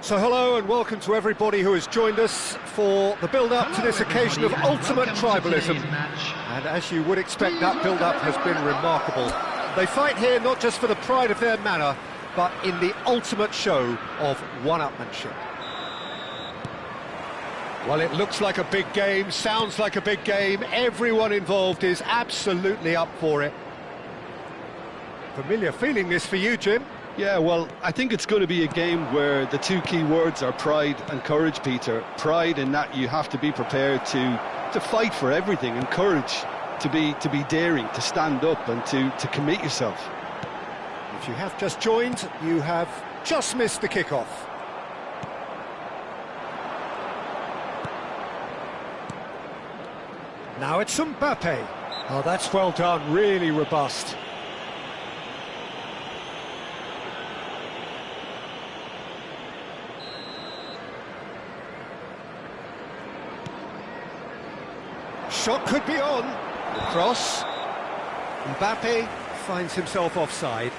So hello and welcome to everybody who has joined us for the build-up to this occasion of ultimate tribalism. And as you would expect, that build-up has been remarkable. They fight here not just for the pride of their manor, but in the ultimate show of one-upmanship. Well, it looks like a big game, sounds like a big game. Everyone involved is absolutely up for it. Familiar feeling this for you, Jim? Yeah, well, I think it's going to be a game where the two key words are pride and courage, Peter. Pride in that you have to be prepared to fight for everything, and courage to be daring, to stand up and to commit yourself. If you have just joined, you have just missed the kickoff. Now it's Mbappe. Oh, that's well done, really robust. Shot could be on. The cross. Mbappe finds himself offside.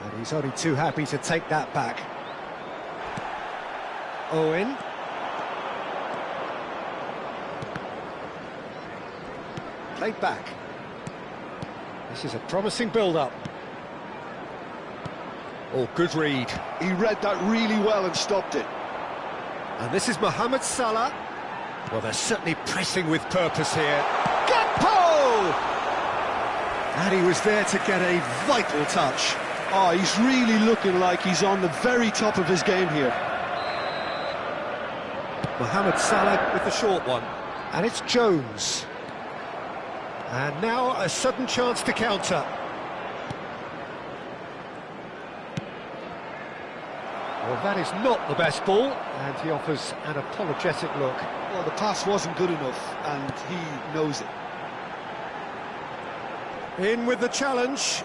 And he's only too happy to take that back. Owen. Played back. This is a promising build-up. Oh, good read. He read that really well and stopped it. And this is Mohamed Salah. Well, they're certainly pressing with purpose here. Gakpo! And he was there to get a vital touch. Oh, he's really looking like he's on the very top of his game here. Mohamed Salah with the short one. And it's Jones. And now a sudden chance to counter. Well, that is not the best ball, and he offers an apologetic look. Well, the pass wasn't good enough, and he knows it. In with the challenge.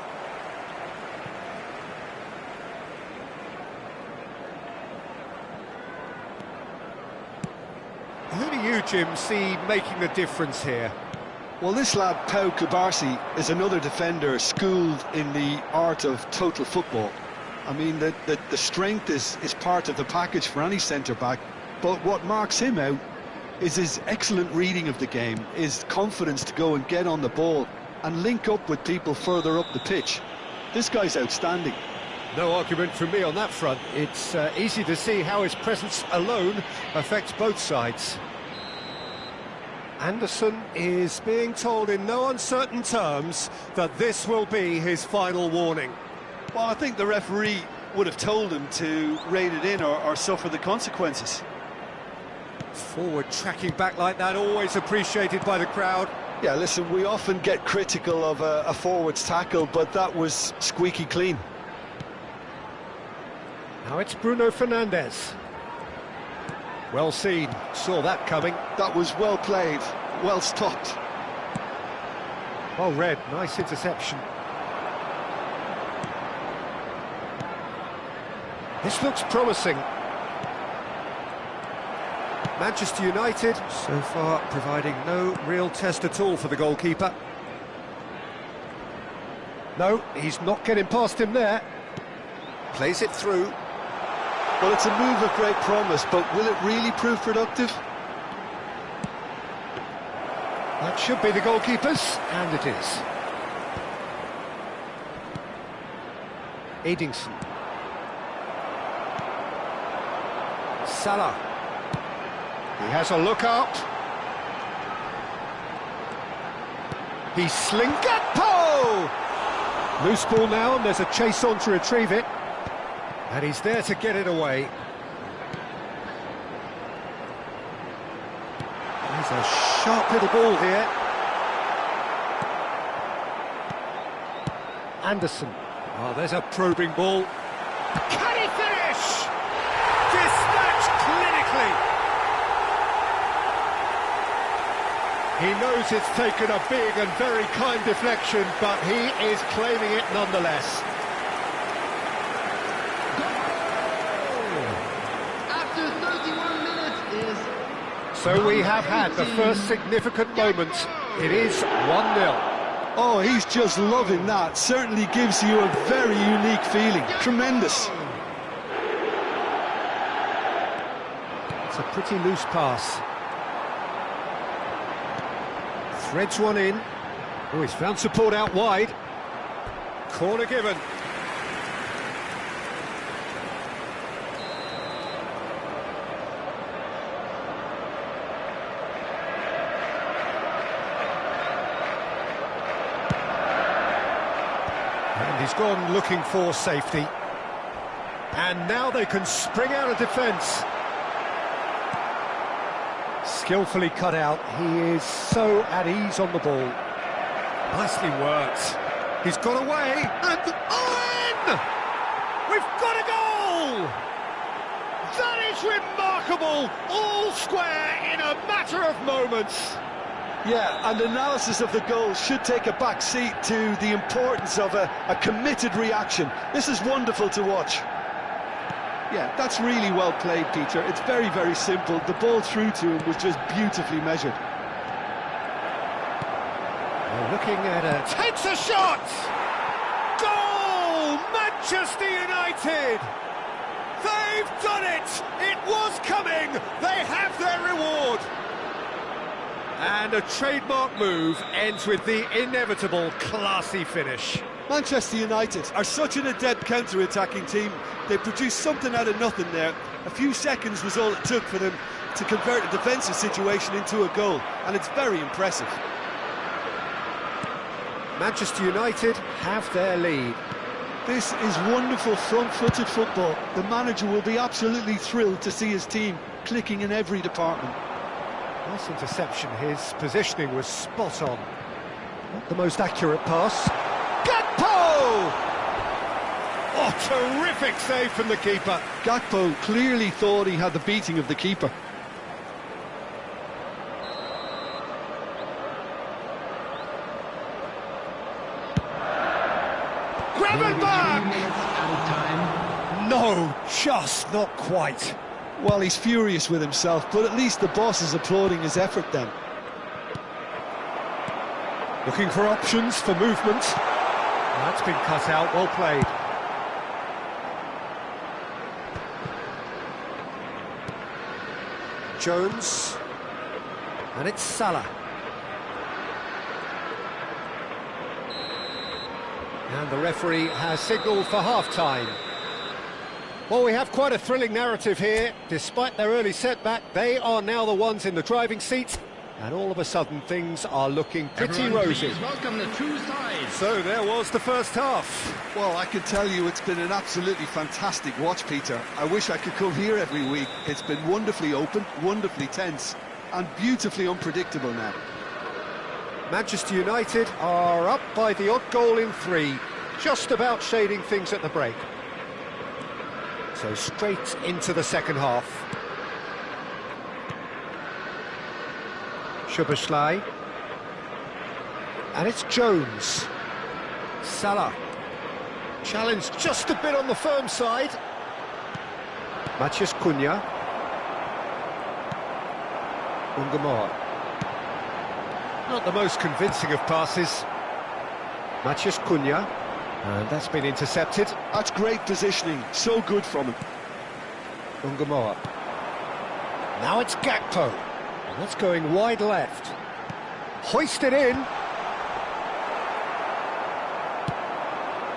Who do you, Jim, see making the difference here? Well, this lad, Pau Kubarsi, is another defender schooled in the art of total football. I mean, the strength is part of the package for any centre-back, but what marks him out is his excellent reading of the game, his confidence to go and get on the ball and link up with people further up the pitch. This guy's outstanding. No argument from me on that front. It's easy to see how his presence alone affects both sides. Anderson is being told in no uncertain terms that this will be his final warning. Well, I think the referee would have told him to rein it in or suffer the consequences. Forward tracking back like that, always appreciated by the crowd. Yeah, listen, we often get critical of a forward's tackle, but that was squeaky clean. Now it's Bruno Fernandes. Well seen, saw that coming. That was well played, well stopped. Well read, nice interception. This looks promising. Manchester United, so far providing no real test at all for the goalkeeper. No, he's not getting past him there. Plays it through. Well, it's a move of great promise, but will it really prove productive? That should be the goalkeeper's, and it is. Edingson. Salah. He has a look up. He's slinging Gakpo! Loose ball now, and there's a chase on to retrieve it. And he's there to get it away. There's a sharp little ball here. Anderson. Oh, there's a probing ball. Can he finish? Dispatched clinically. He knows it's taken a big and very kind deflection, but he is claiming it nonetheless. So we have had the first significant moment. It is 1-0. Oh, he's just loving that. Certainly gives you a very unique feeling. Tremendous. It's a pretty loose pass. Threads one in. Oh, he's found support out wide. Corner given. And he's gone looking for safety. And now they can spring out of defence. Skillfully cut out. He is so at ease on the ball. Nicely worked. He's got away, and Owen! We've got a goal! That is remarkable! All square in a matter of moments. Yeah, and analysis of the goal should take a back seat to the importance of a committed reaction. This is wonderful to watch. Yeah, that's really well played, Peter. It's very, very simple. The ball through to him was just beautifully measured. Well, looking at it. Takes a shot! Goal! Manchester United! They've done it! It was coming! They have their reward! And a trademark move ends with the inevitable classy finish. Manchester United are such an adept counter-attacking team. They produced something out of nothing there. A few seconds was all it took for them to convert a defensive situation into a goal, and it's very impressive. Manchester United have their lead. This is wonderful front-footed football. The manager will be absolutely thrilled to see his team clicking in every department. Nice interception. His positioning was spot on. Not the most accurate pass. Gakpo! Oh, terrific save from the keeper. Gakpo clearly thought he had the beating of the keeper. Gravenberg! No, just not quite. Well, he's furious with himself, but at least the boss is applauding his effort then. Looking for options for movement. That's been cut out, well played. Jones. And it's Salah. And the referee has signalled for half-time. Well, we have quite a thrilling narrative here. Despite their early setback, they are now the ones in the driving seat. And all of a sudden, things are looking pretty rosy. Welcome the two sides. So there was the first half. Well, I can tell you it's been an absolutely fantastic watch, Peter. I wish I could come here every week. It's been wonderfully open, wonderfully tense, and beautifully unpredictable now. Manchester United are up by the odd goal in 3, just about shading things at the break. So straight into the second half. Szoboszlai. And it's Jones. Salah. Challenged just a bit on the firm side. Maciej Cunha. Ungamor. Not the most convincing of passes. Maciej Cunha. And that's been intercepted. That's great positioning, so good from him. Ungamor. Now it's Gakpo. And that's going wide left. Hoisted in.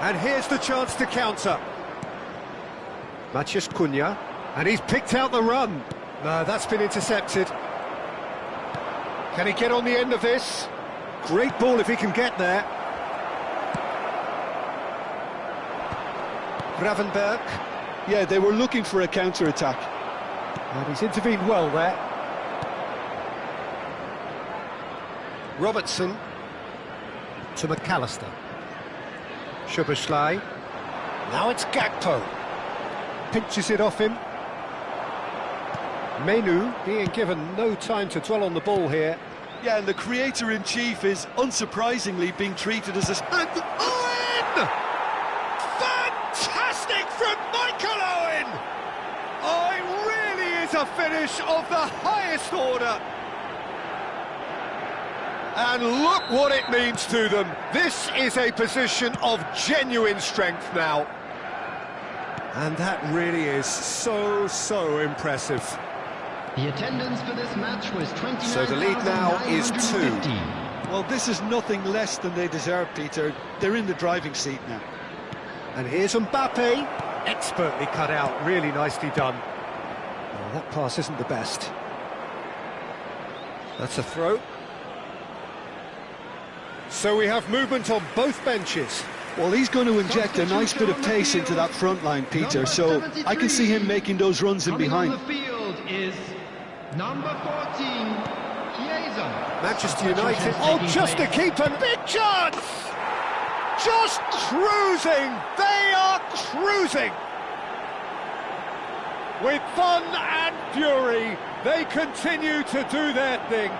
And here's the chance to counter. Maciej Cunha. And he's picked out the run. No, that's been intercepted. Can he get on the end of this? Great ball if he can get there. Gravenberg. Yeah, they were looking for a counter-attack. And he's intervened well there. Robertson to McAllister. Szoboszlai. Now it's Gakpo. Pinches it off him. Menu being given no time to dwell on the ball here. Yeah, and the creator-in-chief is unsurprisingly being treated as a... And Owen! Fantastic from Michael Owen! Oh, it really is a finish of the highest order. And look what it means to them. This is a position of genuine strength now. And that really is so impressive. The attendance for this match was 29,950. So the lead now is 2. Well, this is nothing less than they deserve, Peter. They're in the driving seat now. And here's Mbappe. Expertly cut out, really nicely done. Well, that pass isn't the best. That's a throw. So we have movement on both benches. Well, he's going to inject a nice bit of pace into that front line, Peter, so I can see him making those runs in behind. On the field is number 14, Manchester United, oh, just a keeper, big chance! Just cruising, they are cruising! With fun and fury, they continue to do their thing.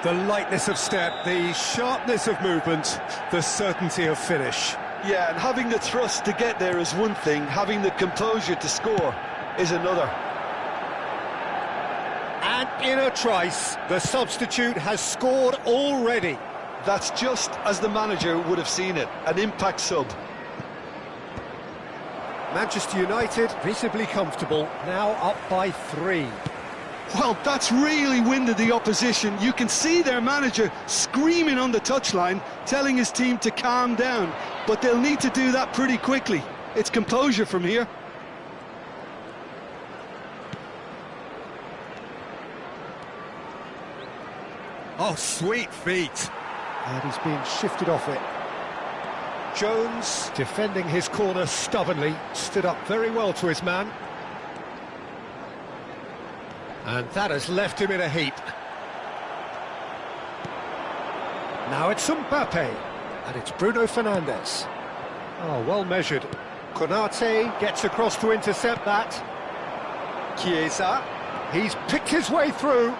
The lightness of step, the sharpness of movement, the certainty of finish. Yeah, and having the thrust to get there is one thing, having the composure to score is another. And in a trice, the substitute has scored already. That's just as the manager would have seen it, an impact sub. Manchester United visibly comfortable, now up by 3. Well, that's really winded the opposition. You can see their manager screaming on the touchline, telling his team to calm down, but they'll need to do that pretty quickly. It's composure from here. Oh, sweet feet. And he's being shifted off it. Jones, defending his corner stubbornly, stood up very well to his man. And that has left him in a heap. Now it's Mbappe, and it's Bruno Fernandes. Oh, well measured. Konate gets across to intercept that. Chiesa, he's picked his way through.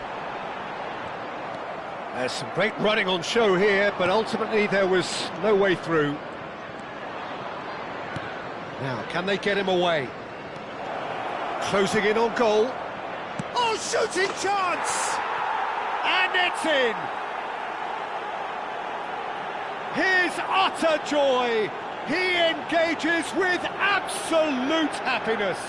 There's some great running on show here, but ultimately there was no way through. Now, can they get him away? Closing in on goal. Oh, shooting chance! And it's in! His utter joy! He engages with absolute happiness.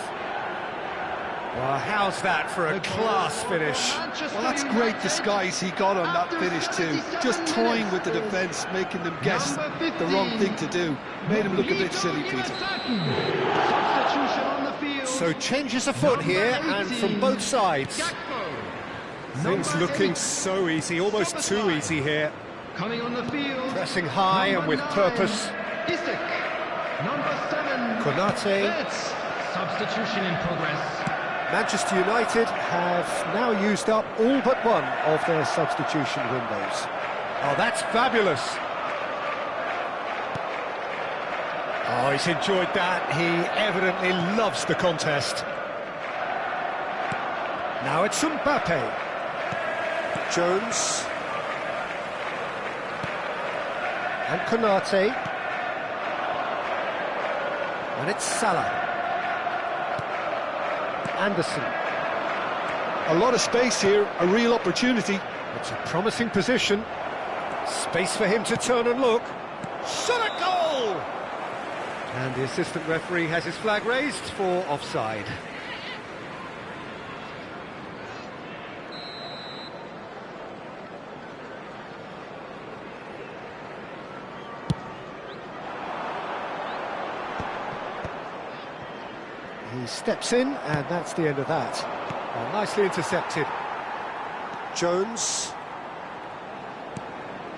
Well, how's that for a class finish? Well, that's great disguise he got on that finish too. Just toying with the defence, making them guess the wrong thing to do. Made him look a bit silly, Peter. So changes afoot here, and from both sides. Things looking so easy, almost too easy here. Coming on the field. Pressing high and with purpose. Number 7. Konate. Substitution in progress. Manchester United have now used up all but one of their substitution windows. Oh, that's fabulous. Oh, he's enjoyed that. He evidently loves the contest. Now it's Mbappe. Jones. And Konate. And it's Salah. Anderson. A lot of space here, a real opportunity. It's a promising position. Space for him to turn and look. Shot a goal! And the assistant referee has his flag raised for offside. He steps in, and that's the end of that. Well, nicely intercepted. Jones.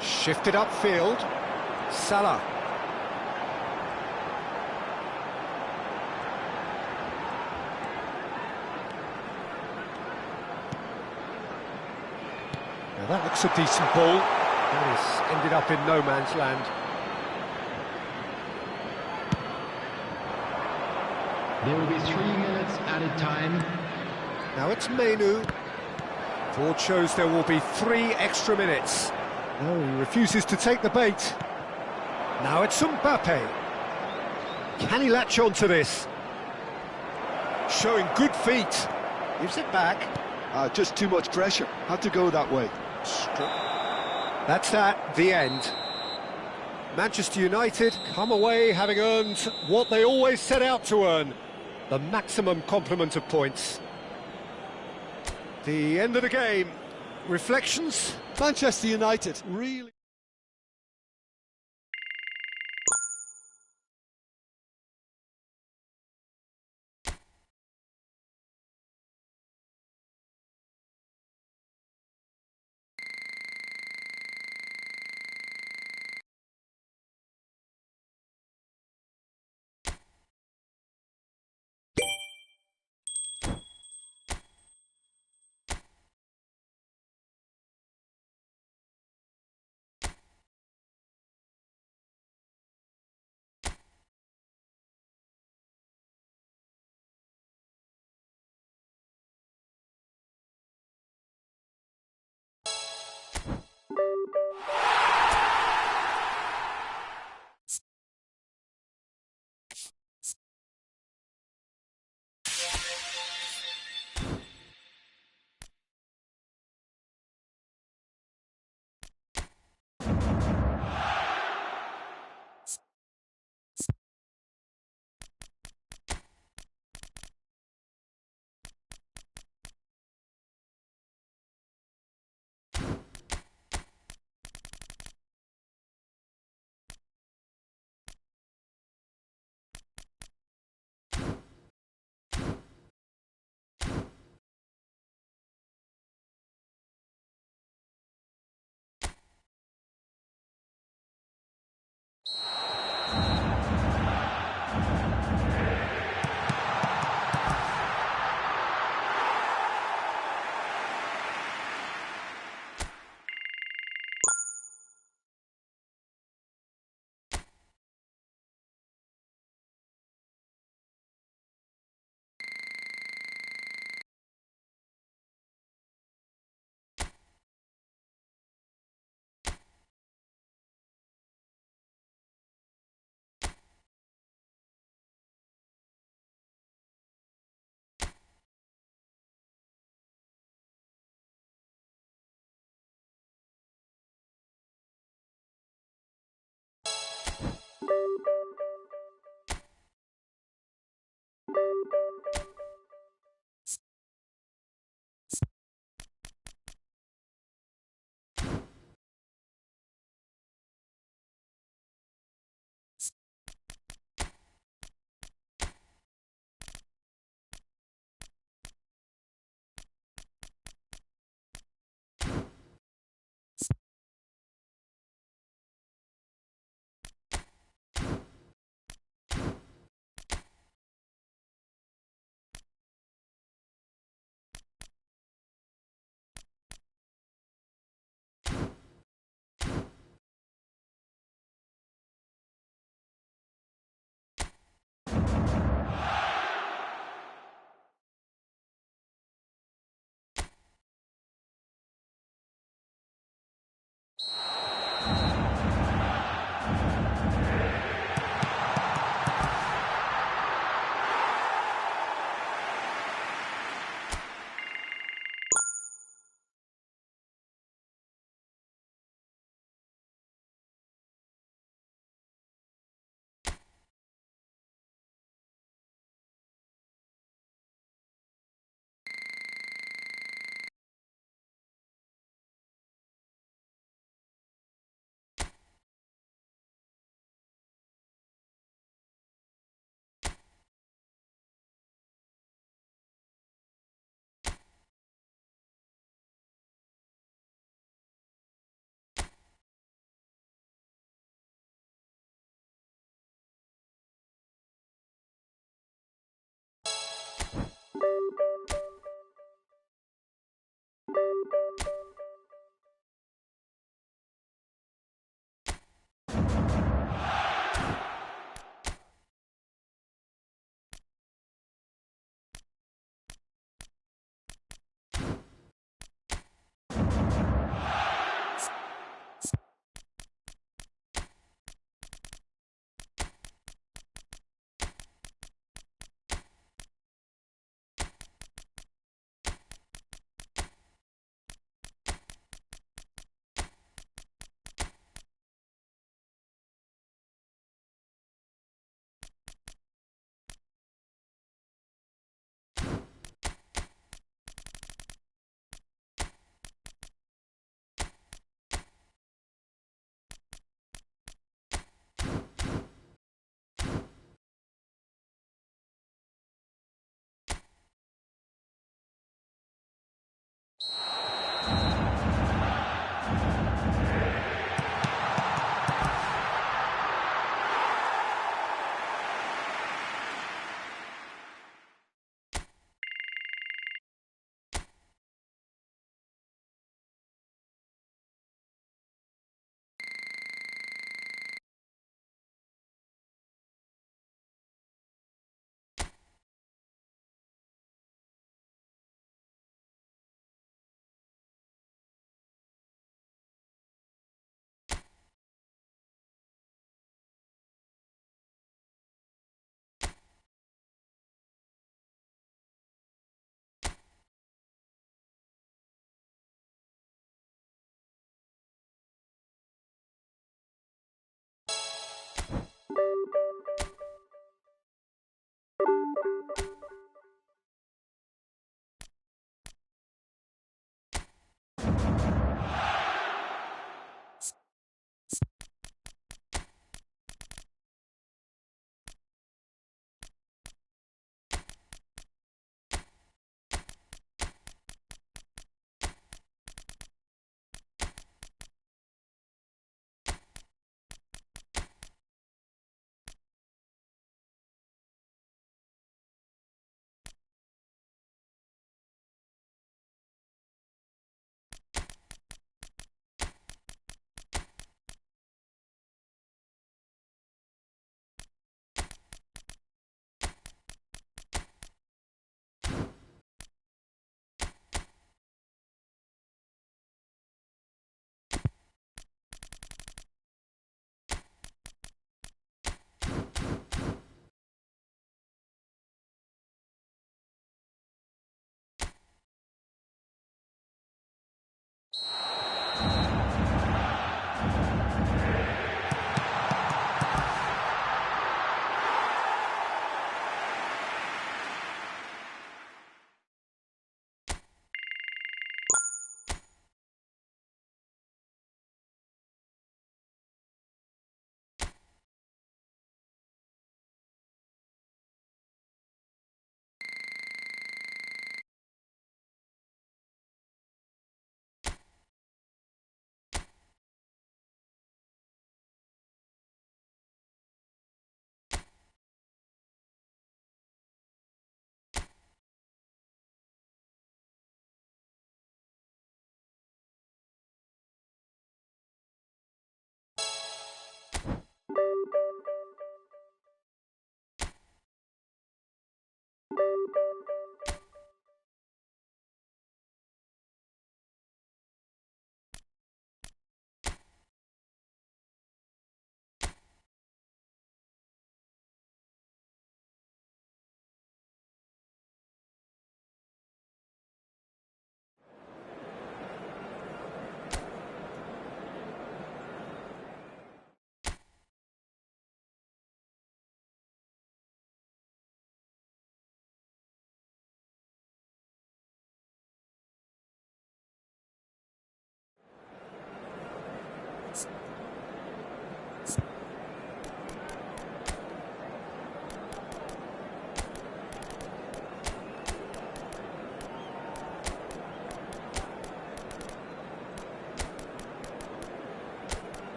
Shifted upfield. Salah. Now that looks a decent ball. That has ended up in no man's land. There will be 3 minutes added time. Now it's Menu. Board shows there will be 3 extra minutes. No, he refuses to take the bait. Now it's Mbappe. Can he latch on to this? Showing good feet. Gives it back. Just too much pressure. Had to go that way. That's that, the end. Manchester United come away having earned what they always set out to earn, the maximum complement of points. The end of the game. Reflections? Manchester United really...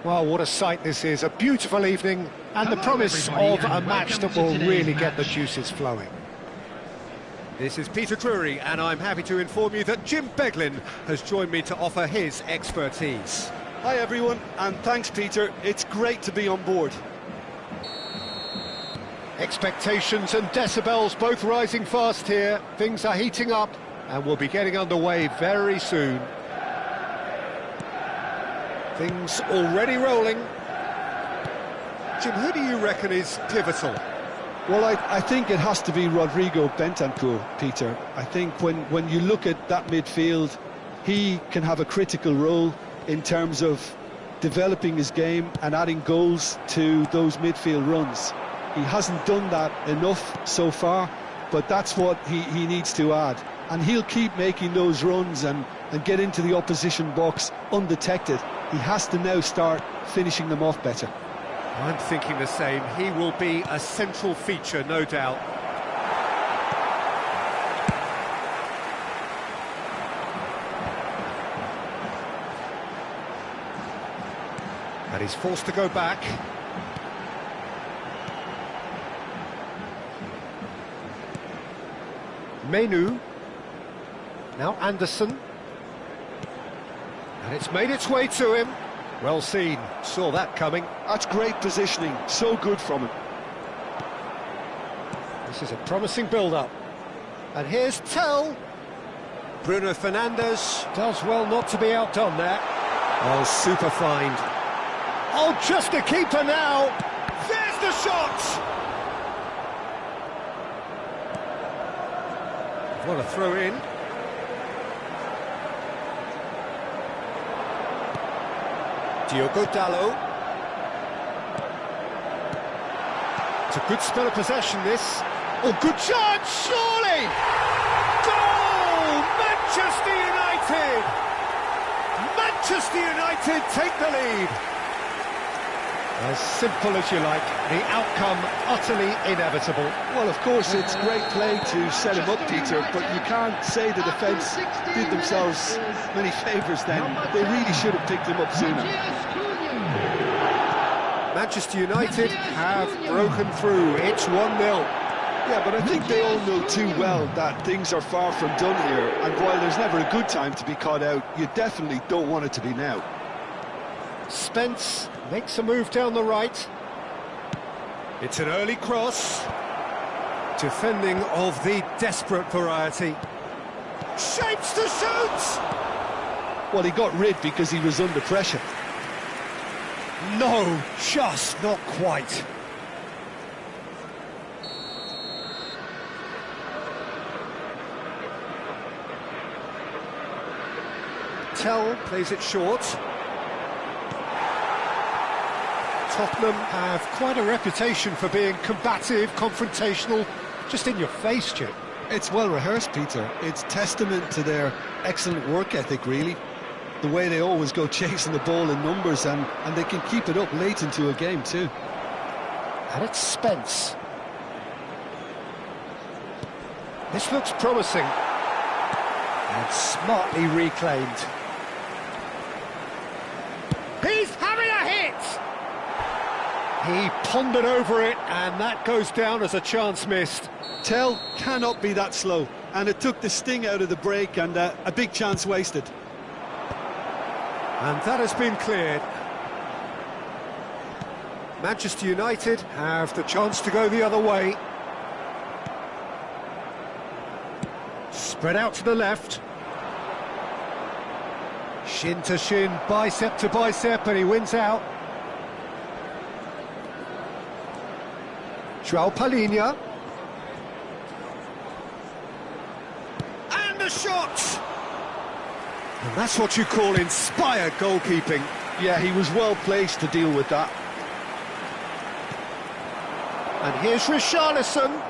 Well, what a sight this is. A beautiful evening and the promise of a match that will really get the juices flowing. This is Peter Drury, and I'm happy to inform you that Jim Beglin has joined me to offer his expertise. Hi everyone, and thanks Peter, it's great to be on board. Expectations and decibels both rising fast here. Things are heating up and we'll be getting underway very soon. Things already rolling. Jim, who do you reckon is pivotal? Well, I think it has to be Rodrigo Bentancur, Peter. I think when you look at that midfield, he can have a critical role in terms of developing his game and adding goals to those midfield runs. He hasn't done that enough so far, but that's what he needs to add. And he'll keep making those runs and get into the opposition box undetected. He has to now start finishing them off better. I'm thinking the same. He will be a central feature, no doubt. And he's forced to go back. Menu. Now Anderson. And it's made its way to him. Well seen, saw that coming. That's great positioning, so good from him. This is a promising build-up. And here's Tell. Bruno Fernandes does well not to be outdone there. Oh, super find. Oh, just a keeper now. There's the shot. What a throw in. Diogo Dalot. It's a good spell of possession, this. Oh, good chance, surely! Goal! Manchester United! Manchester United take the lead. As simple as you like, the outcome utterly inevitable. Well, of course, it's great play to set him up, Peter, but you can't say the defence did themselves many favours then. They really should have picked him up sooner. Manchester United have broken through. It's 1-0. Yeah, but I think they all know too well that things are far from done here, and while there's never a good time to be caught out, you definitely don't want it to be now. Spence makes a move down the right. It's an early cross. Defending of the desperate variety. Shapes to shoot! Well, he got rid because he was under pressure. No, just not quite. Tell plays it short. Tottenham have quite a reputation for being combative, confrontational, just in your face, Chip. It's well rehearsed, Peter. It's testament to their excellent work ethic, really. The way they always go chasing the ball in numbers, and they can keep it up late into a game too. And it's Spence. This looks promising. And smartly reclaimed. He's having a hit! He pondered over it, and that goes down as a chance missed. Tell cannot be that slow, and it took the sting out of the break, and a big chance wasted. And that has been cleared. Manchester United have the chance to go the other way. Spread out to the left. Shin to shin, bicep to bicep, and he wins out. João Palhinha. And the shot! And that's what you call inspired goalkeeping. Yeah, he was well placed to deal with that. And here's Richarlison.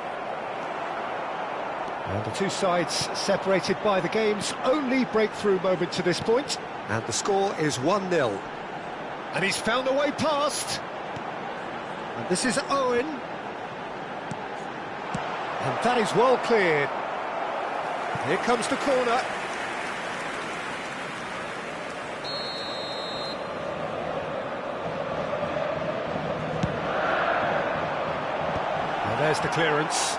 And the two sides separated by the game's only breakthrough moment to this point. And the score is 1-0. And he's found a way past. And this is Owen. And that is well cleared. Here comes the corner. And there's the clearance.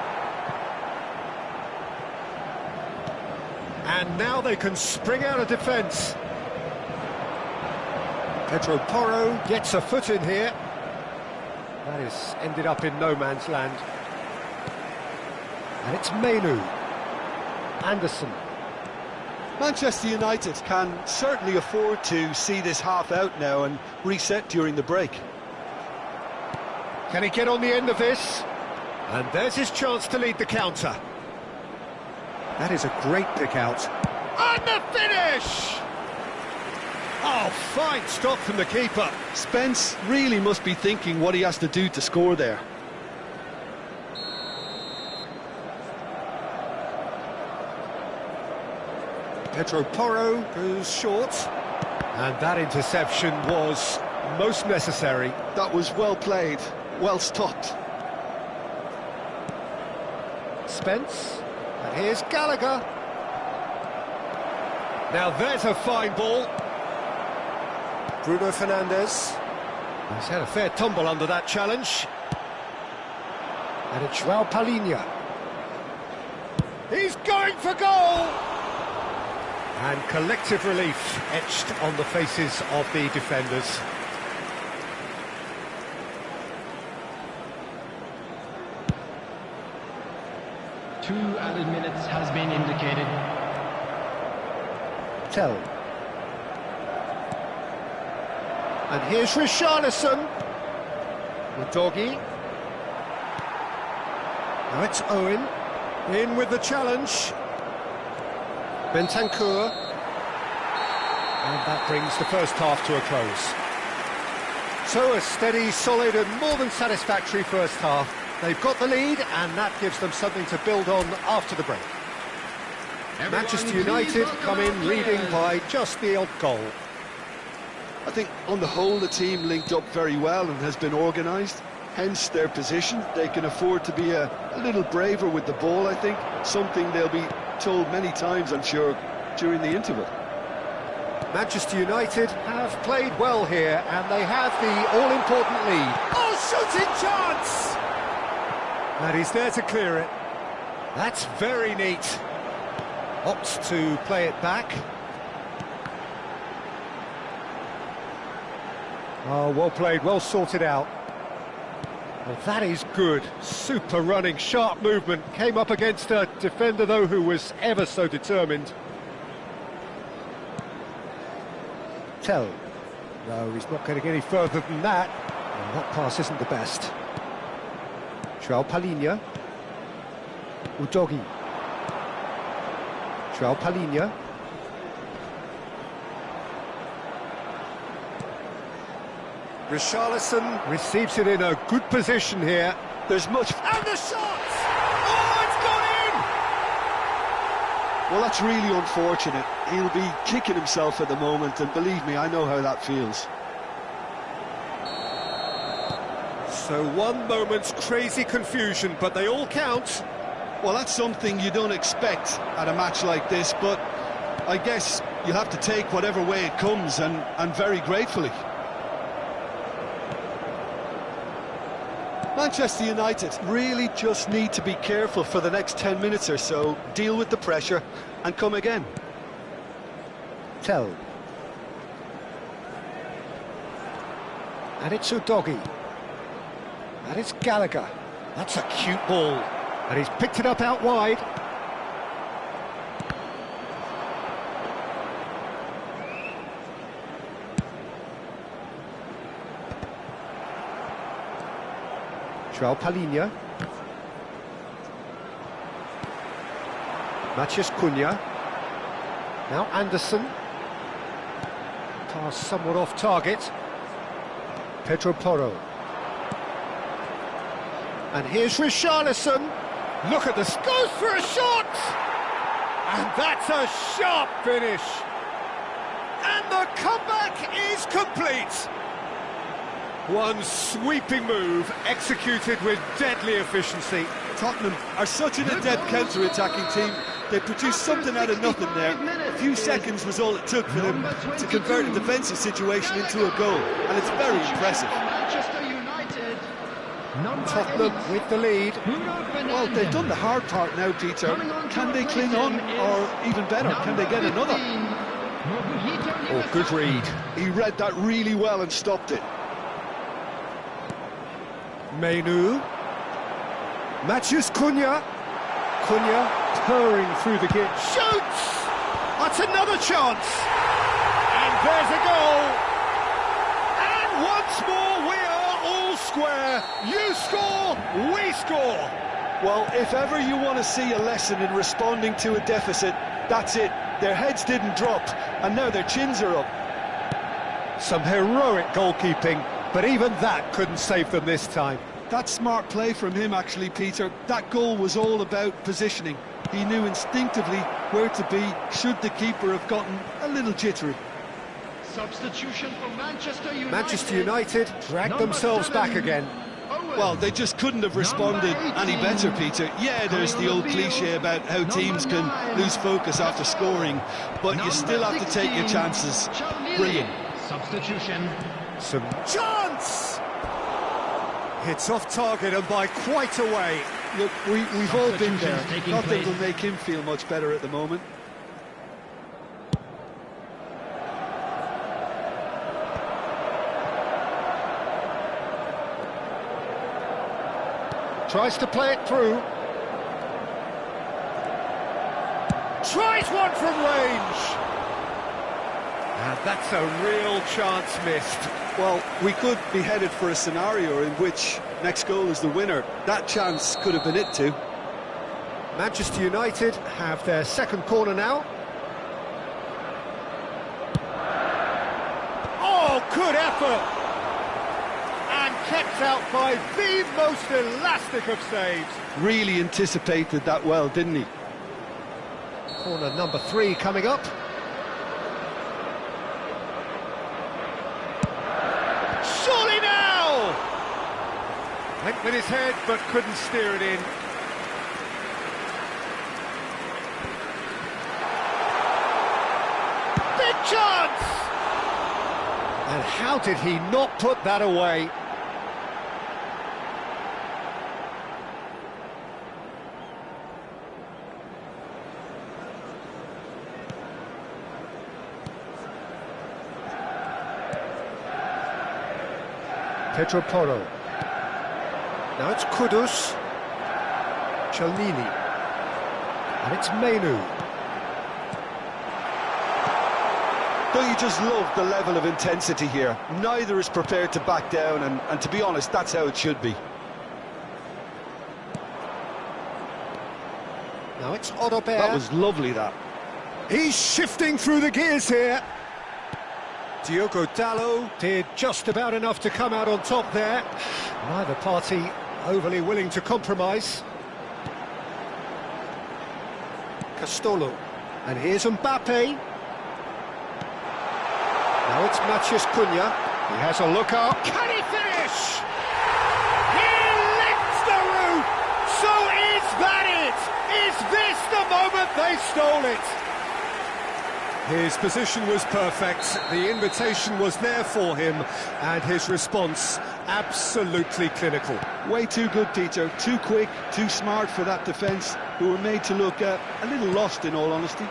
And now they can spring out of defence. Pedro Porro gets a foot in here. That is ended up in no man's land. And it's Menu. Anderson. Manchester United can certainly afford to see this half out now and reset during the break. Can he get on the end of this? And there's his chance to lead the counter. That is a great pick out. And the finish! Oh, fine stop from the keeper. Spence really must be thinking what he has to do to score there. Pedro Porro goes short. And that interception was most necessary. That was well played, well stopped. Spence. And here's Gallagher. Now there's a fine ball. Bruno Fernandes. He's had a fair tumble under that challenge. And it's João Palhinha. He's going for goal! And collective relief etched on the faces of the defenders. Two added minutes has been indicated. Tell. And here's Richarlison. Doggy. Now it's Owen. In with the challenge. Bentancur. And that brings the first half to a close. So a steady, solid and more than satisfactory first half. They've got the lead and that gives them something to build on after the break. Manchester United come in leading by just the odd goal. I think on the whole the team linked up very well and has been organised, hence their position. They can afford to be a little braver with the ball, I think, something they'll be told many times, I'm sure, during the interval. Manchester United have played well here and they have the all-important lead. Oh, shooting chance! And he's there to clear it. That's very neat. Opts to play it back. Oh, well played, well sorted out. Well, that is good. Super running, sharp movement. Came up against a defender, though, who was ever so determined. Tell. No, he's not going to get any further than that. Well, that pass isn't the best. João Palhinha. Udogi. João Palhinha. Richarlison receives it in a good position here. There's much... And the shot! Oh, it's gone in! Well, that's really unfortunate. He'll be kicking himself at the moment, and believe me, I know how that feels. So one moment's crazy confusion, but they all count. Well, that's something you don't expect at a match like this, but I guess you have to take whatever way it comes, and very gratefully. Manchester United really just need to be careful for the next 10 minutes or so, deal with the pressure and come again. Tell. And it's Udogi. And it's Gallagher. That's a cute ball. And he's picked it up out wide. João Palhinha. Matheus Cunha. Now Anderson. Pass somewhat off target. Pedro Porro. And here's Richarlison. Look at this. Goes for a shot! And that's a sharp finish. And the comeback is complete. One sweeping move, executed with deadly efficiency. Tottenham are such an adept counter-attacking team. They produced something out of nothing there. A few seconds was all it took for them to convert a defensive situation into a goal, and it's very impressive. Tottenham with the lead. Well, they've done the hard part now, Peter. Can they cling on, or even better, can they get another? Oh, good read. He read that really well and stopped it. Menu. Matheus Cunha. Cunha purring through the kit. Shoots! That's another chance. And there's a goal. And once more we are all square. You score, we score. Well, if ever you want to see a lesson in responding to a deficit, that's it. Their heads didn't drop, and now their chins are up. Some heroic goalkeeping, but even that couldn't save them this time. That's smart play from him, actually, Peter. That goal was all about positioning. He knew instinctively where to be should the keeper have gotten a little jittery. Substitution for Manchester United. Manchester United dragged themselves back again. Well, they just couldn't have responded any better, Peter. Yeah, there's the old cliche about how teams can lose focus after scoring, but you still have to take your chances. Brilliant. Substitution. Some chance! Hits off target and by quite a way. Look, we've all been there. Nothing will make him feel much better at the moment. Tries to play it through. Tries one from range. And that's a real chance missed. Well, we could be headed for a scenario in which next goal is the winner. That chance could have been it too. Manchester United have their second corner now. Oh, good effort! And kept out by the most elastic of saves. Really anticipated that well, didn't he? Corner number 3 coming up. Surely now! Went with his head, but couldn't steer it in. Big chance! And how did he not put that away? Pedro Porro. Now it's Kudus. Chelnini. And it's Menu. Don't you just love the level of intensity here? Neither is prepared to back down, and to be honest, that's how it should be. Now it's Odobert. That was lovely, that. He's shifting through the gears here. Diogo Dalot did just about enough to come out on top there. Neither party overly willing to compromise. Castolo. And here's Mbappe. Now it's Matheus Cunha. He has a look out. Can he finish? He lifts the roof! So is that it? Is this the moment they stole it? His position was perfect, the invitation was there for him, and his response absolutely clinical. Way too good, Peter. Too quick, too smart for that defence, who were made to look a little lost, in all honesty.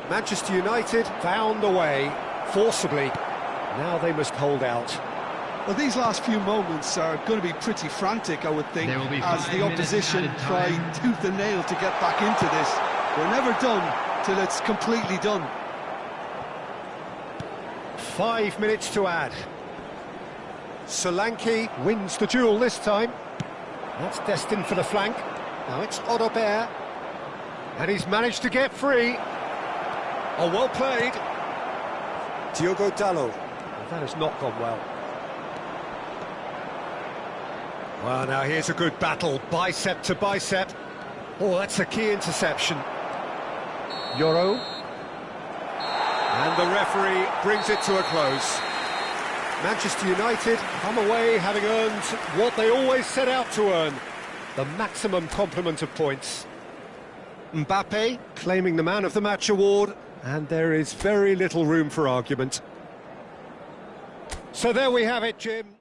Manchester United found a way, forcibly. Now they must hold out. Well, these last few moments are going to be pretty frantic, I would think, as the opposition try tooth and nail to get back into this. We're never done till it's completely done. 5 minutes to add. Solanke wins the duel this time. That's destined for the flank. Now it's Odobert. And he's managed to get free. Oh, well played. Diogo Dalot. That has not gone well. Well, now here's a good battle, bicep to bicep. Oh, that's a key interception. Euro. And the referee brings it to a close. Manchester United come away having earned what they always set out to earn, the maximum complement of points. Mbappe claiming the Man of the Match award, and there is very little room for argument. So there we have it, Jim.